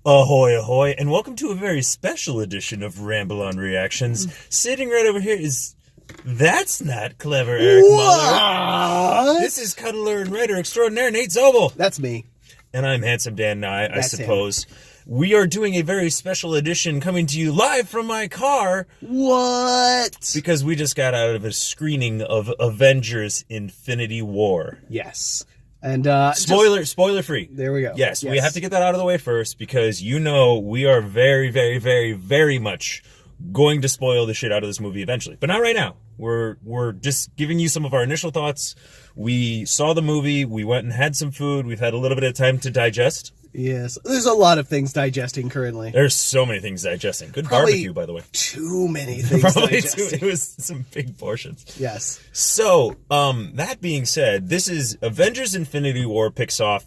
Ahoy, ahoy, and welcome to a very special edition of Ramble on Reactions. Sitting right over here is... That's not clever, Eric Muller. This is cuddler and writer extraordinaire Nate Zoebl. That's me. And I'm Handsome Dan Nye, I suppose. Him. We are doing a very special edition coming to you live from my car. What? Because we just got out of a screening of Avengers Infinity War. Yes. And spoiler free. There we go. Yes, we have to get that out of the way first because we are very, very, very, very much going to spoil the shit out of this movie eventually. But not right now. We're just giving you some of our initial thoughts. We saw the movie, we went and had some food, we've had a little bit of time to digest. Yes. There's a lot of things digesting currently. There's so many things digesting. Good barbecue, by the way. Too many things digesting. It was some big portions. Yes. So, that being said, this is Avengers Infinity War picks up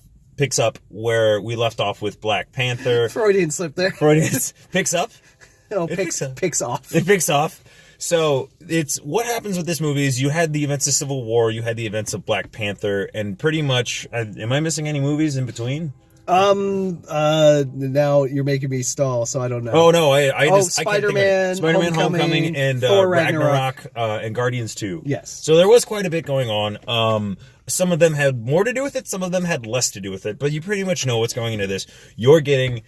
where we left off with Black Panther. Freudian slip there. Freudian picks up? No, picks off. It picks off. So it's what happens with this movie is you had the events of Civil War, you had the events of Black Panther, and pretty much, am I missing any movies in between? Now you're making me stall, so I don't know. Oh no, Spider-Man, Homecoming, and Thor, Ragnarok, and Guardians 2. Yes. So there was quite a bit going on. Some of them had more to do with it, some of them had less to do with it, but you pretty much know what's going into this. You're getting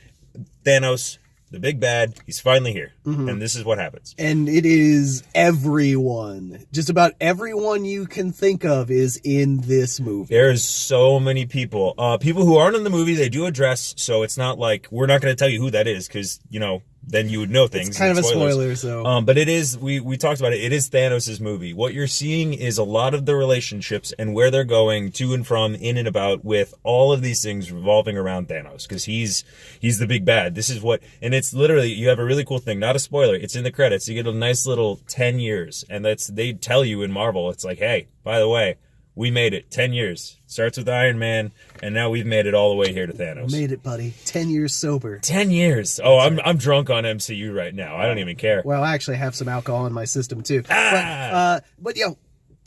Thanos, the big bad, he's finally here. Mm-hmm. And this is what happens. And it is everyone. Just about everyone you can think of is in this movie. There's so many people. People who aren't in the movie, they do address, so it's not like, we're not going to tell you who that is, because, then you would know things. It's kind of a spoiler, so. But it is, we talked about it, it is Thanos' movie. What you're seeing is a lot of the relationships and where they're going to and from, in and about, with all of these things revolving around Thanos, because he's the big bad. This is what, and it's literally, you have a really cool thing, not a spoiler, it's in the credits, you get a nice little 10 years, and they tell you in Marvel, it's like, hey, by the way, we made it. 10 years. Starts with Iron Man, and now we've made it all the way here to Thanos. Made it, buddy. 10 years sober. 10 years. Oh, I'm drunk on MCU right now. I don't even care. Well, I actually have some alcohol in my system, too. But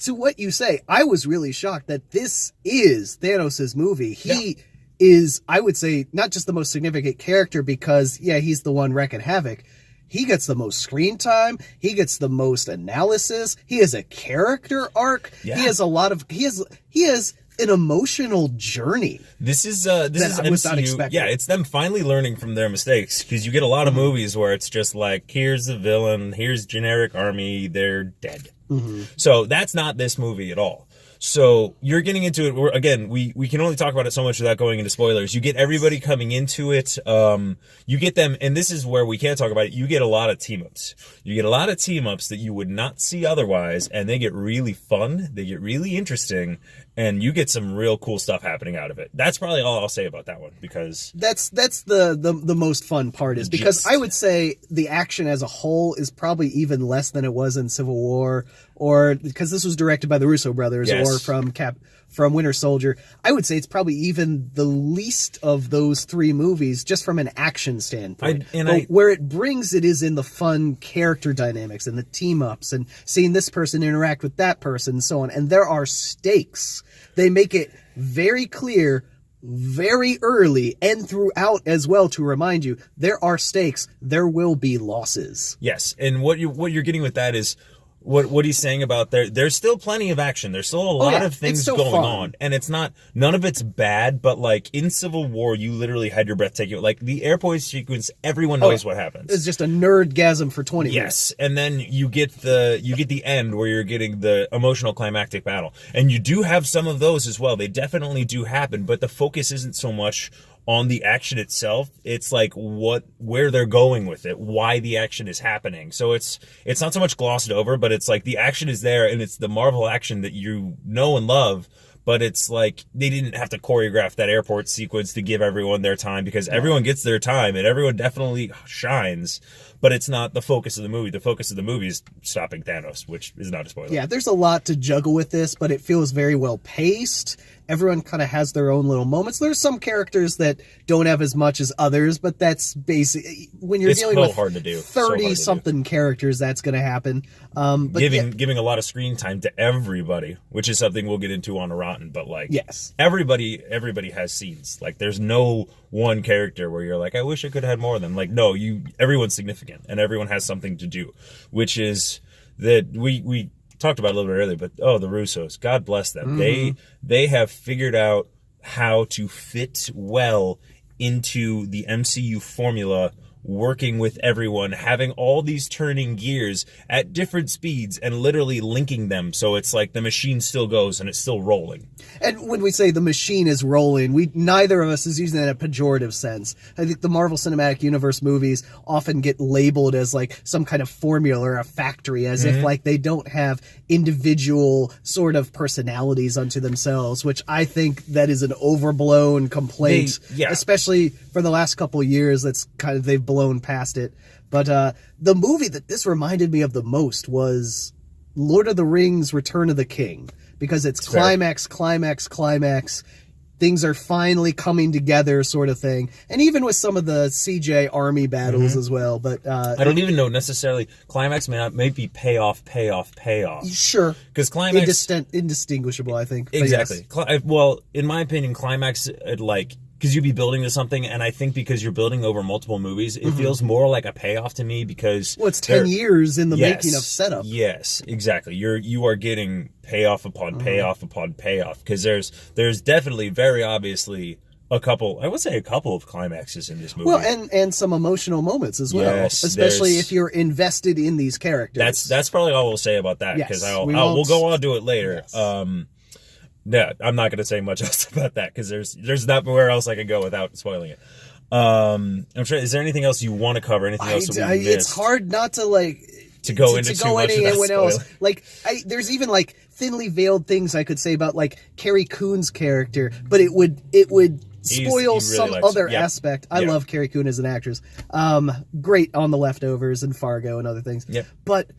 to what you say, I was really shocked that this is Thanos' movie. He is, I would say, not just the most significant character because, he's the one wrecking havoc. He gets the most screen time. He gets the most analysis. He has a character arc. Yeah. He has an emotional journey. This is MCU. Was not expected. Yeah, it's them finally learning from their mistakes because you get a lot of movies where it's just like, here's the villain, here's generic army, they're dead. Mm-hmm. So that's not this movie at all. So you're getting into it. Again, we can only talk about it so much without going into spoilers. You get everybody coming into it. You get them, and this is where we can't talk about it. You get a lot of team-ups. You get a lot of team-ups that you would not see otherwise, and they get really fun. They get really interesting, and you get some real cool stuff happening out of it. That's probably all I'll say about that one, because that's the most fun part is because I would say the action as a whole is probably even less than it was in Civil War, or because this was directed by the Russo brothers, or from Winter Soldier. I would say it's probably even the least of those three movies, just from an action standpoint. Where it brings it is in the fun character dynamics and the team ups and seeing this person interact with that person and so on. And there are stakes. They make it very clear very early and throughout as well to remind you there are stakes. There will be losses. Yes, and what you're getting with that is what he's saying about there's still plenty of action. There's still a lot of things going on. And it's none of it's bad, but like in Civil War, you literally had your breath taken. Like the airport sequence, everyone knows what happens. It's just a nerdgasm for 20 minutes. Yes. And then you get the end where you're getting the emotional climactic battle. And you do have some of those as well. They definitely do happen, but the focus isn't so much on the action itself. It's like where they're going with it, why the action is happening. So it's not so much glossed over, but it's like the action is there, and it's the Marvel action that you know and love. But it's like they didn't have to choreograph that airport sequence to give everyone their time, because everyone gets their time and everyone definitely shines. But it's not the focus of the movie. The focus of the movie is stopping Thanos, which is not a spoiler. Yeah, there's a lot to juggle with this, but it feels very well paced. everyone kind of has their own little moments. There's some characters that don't have as much as others, but that's basic. When you're dealing with hard to do. 30-something characters, that's going to happen. But giving a lot of screen time to everybody, which is something we'll get into on a Rotten, but like, yes, everybody has scenes. Like, there's no one character where you're like, I wish I could have had more of them. Like, no, everyone's significant and everyone has something to do, which is that we talked about a little bit earlier, but the Russos, God bless them. They have figured out how to fit well into the MCU formula, working with everyone, having all these turning gears at different speeds and literally linking them so it's like the machine still goes and it's still rolling. And when we say the machine is rolling, neither of us is using that in a pejorative sense. I think the Marvel Cinematic Universe movies often get labeled as like some kind of formula or a factory, as if like they don't have individual sort of personalities unto themselves, which I think that is an overblown complaint, especially for the last couple of years. That's kind of, they've blown past it. But the movie that this reminded me of the most was Lord of the Rings Return of the King, because it's climax. Things are finally coming together, sort of thing. And even with some of the CJ army battles as well. But I don't even know necessarily. Climax may be payoff. Sure. Because climax... indistinguishable, I think. Exactly. Yes. Well, in my opinion, climax, because you'd be building to something, and I think because you're building over multiple movies, it feels more like a payoff to me, because... Well, it's 10 years in the making of setup. Yes, exactly. You are getting payoff upon payoff upon payoff, because there's definitely, very obviously, a couple of climaxes in this movie. Well, and some emotional moments as well, especially if you're invested in these characters. That's probably all we'll say about that, because we'll go on to it later. Yes. Yeah, I'm not going to say much else about that, because there's not where else I can go without spoiling it. I'm sure. Is there anything else you want to cover? Anything else that we missed? It's hard not to go into too much anyone else. There's even thinly veiled things I could say about Carrie Coon's character, but it would spoil some other aspect. I love Carrie Coon as an actress. Great on The Leftovers and Fargo and other things. Yep. But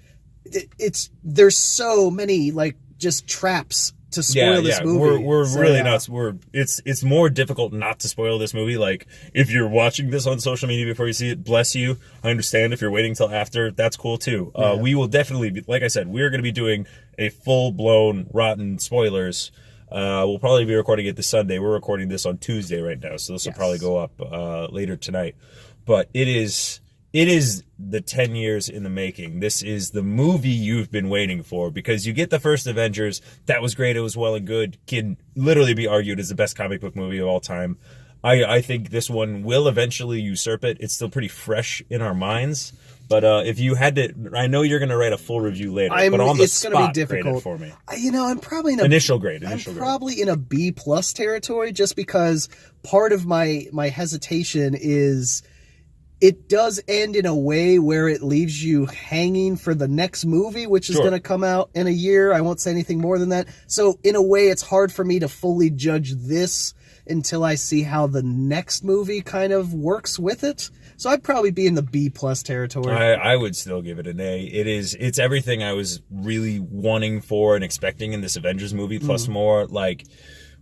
there's so many just traps to spoil this movie. We're really nuts. It's more difficult not to spoil this movie. Like, if you're watching this on social media before you see it, bless you. I understand if you're waiting till after, that's cool too. We will definitely be, like I said, we're going to be doing a full-blown Rotten spoilers. We'll probably be recording it this Sunday. We're recording this on Tuesday right now, so this will probably go up later tonight. But it is the 10 years in the making. This is the movie you've been waiting for, because you get the first Avengers. That was great. It was well and good. Can literally be argued as the best comic book movie of all time. I think this one will eventually usurp it. It's still pretty fresh in our minds. But if you had to, I know you're going to write a full review later, but on the spot, gonna be difficult. Grade it for me. I'm probably in initial grade. Probably in a B+ territory, just because part of my hesitation is it does end in a way where it leaves you hanging for the next movie, which is going to come out in a year. I won't say anything more than that. So in a way, it's hard for me to fully judge this until I see how the next movie kind of works with it. So I'd probably be in the B+ territory. I would still give it an A. It's everything I was really wanting for and expecting in this Avengers movie, plus more.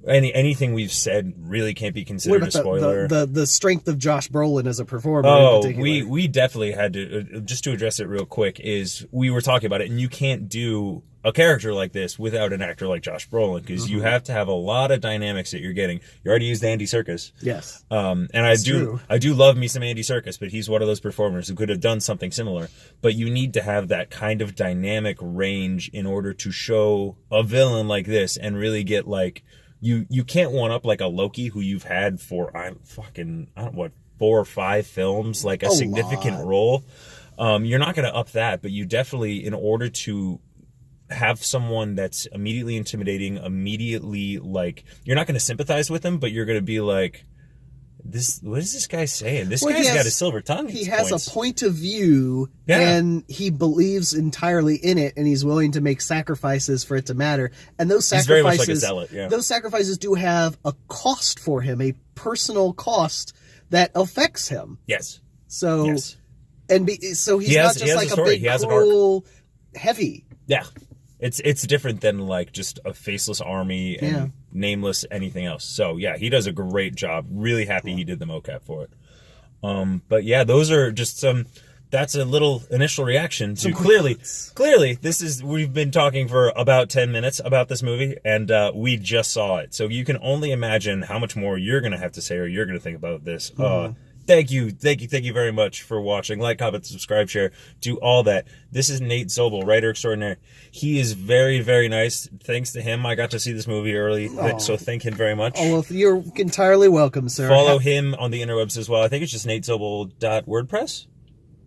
Anything we've said really can't be considered a spoiler. The strength of Josh Brolin as a performer. We definitely had to, just to address it real quick, is we were talking about it, and you can't do a character like this without an actor like Josh Brolin, because you have to have a lot of dynamics that you're getting. You already used Andy Serkis. Yes. And I do love me some Andy Serkis, but he's one of those performers who could have done something similar. But you need to have that kind of dynamic range in order to show a villain like this and really get you can't one up a Loki who you've had for 4 or 5 films, a significant role. You're not going to up that, but you definitely, in order to have someone that's immediately intimidating, you're not going to sympathize with him, but you're going to be like, what is this guy saying? This guy's got a silver tongue. He has a point of view, and he believes entirely in it, and he's willing to make sacrifices for it to matter. And those sacrifices, he's very much like a zealot, those sacrifices do have a cost for him, a personal cost that affects him. Yes. So, yes. So he's not just a big cruel heavy. Yeah. It's different than like just a faceless army and nameless anything else. So yeah, he does a great job. Really happy he did the mocap for it. But yeah, those are just some. That's a little initial reaction to clearly we've been talking for about 10 minutes about this movie, and we just saw it. So you can only imagine how much more you're going to have to say or you're going to think about this. Thank you very much for watching. Like, comment, subscribe, share, do all that. This is Nate Zoebl, writer extraordinaire. He is very, very nice. Thanks to him, I got to see this movie early, so thank him very much. Oh, well, you're entirely welcome, sir. Follow him on the interwebs as well. I think it's just natezoebl.wordpress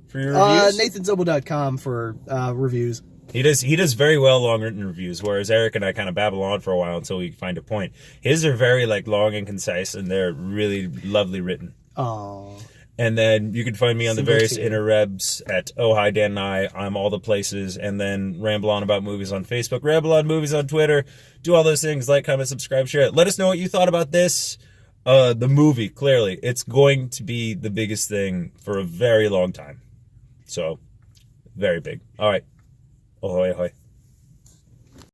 for your reviews. NathanZoebl.com for reviews. He does very well long written reviews, whereas Eric and I kind of babble on for a while until we find a point. His are very like long and concise, and they're really lovely written. Oh. And then you can find me on the various interwebs at Oh Hi Dan and I. I'm all the places, and then ramble on about movies on Facebook, ramble on movies on Twitter. Do all those things. Like, comment, subscribe, share it. Let us know what you thought about this. The movie, clearly, it's going to be the biggest thing for a very long time. So, very big. All right. Ahoy, ahoy.